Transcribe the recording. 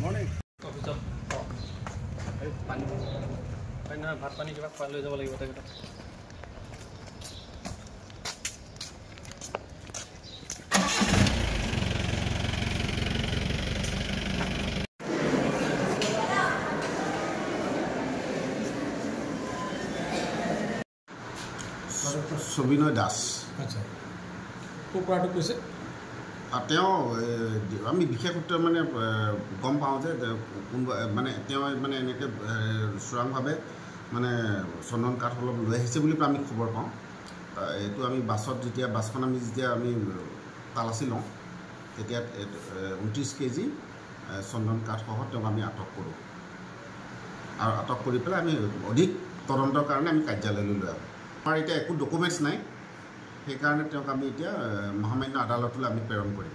morning অফিচত পানী নহয় ভাত পানী কিবা খোৱাই লৈ যাব লাগিব তেখেতক সবিনয় দাস আচ্ছা কোপৰাটো কৈছে তেওঁ আমি বিশেষ সূত্ৰে মানে গম পাওঁ যে কোনোবা মানে তেওঁ মানে এনেকৈ চোৰাংভাৱে মানে চন্দন কাঠ অলপ লৈ আহিছে বুলি আমি খবৰ পাওঁ এইটো আমি বাছত যেতিয়া বাছখন আমি যেতিয়া আমি তালাচি লওঁ তেতিয়া 29 কেজি চন্দন কাঠসহ তেওঁক আমি আটক কৰোঁ আৰু আটক কৰি পেলাই আমি অধিক তদন্তৰ কাৰণে আমি কাৰ্যালয়লৈ লৈ আহোঁ আমাৰ এতিয়া একো ডকুমেণ্টছ নাই সেইকাৰণে তেওঁক আমি এতিয়া মহামান্য আদালতলৈ আমি প্ৰেৰণ কৰিম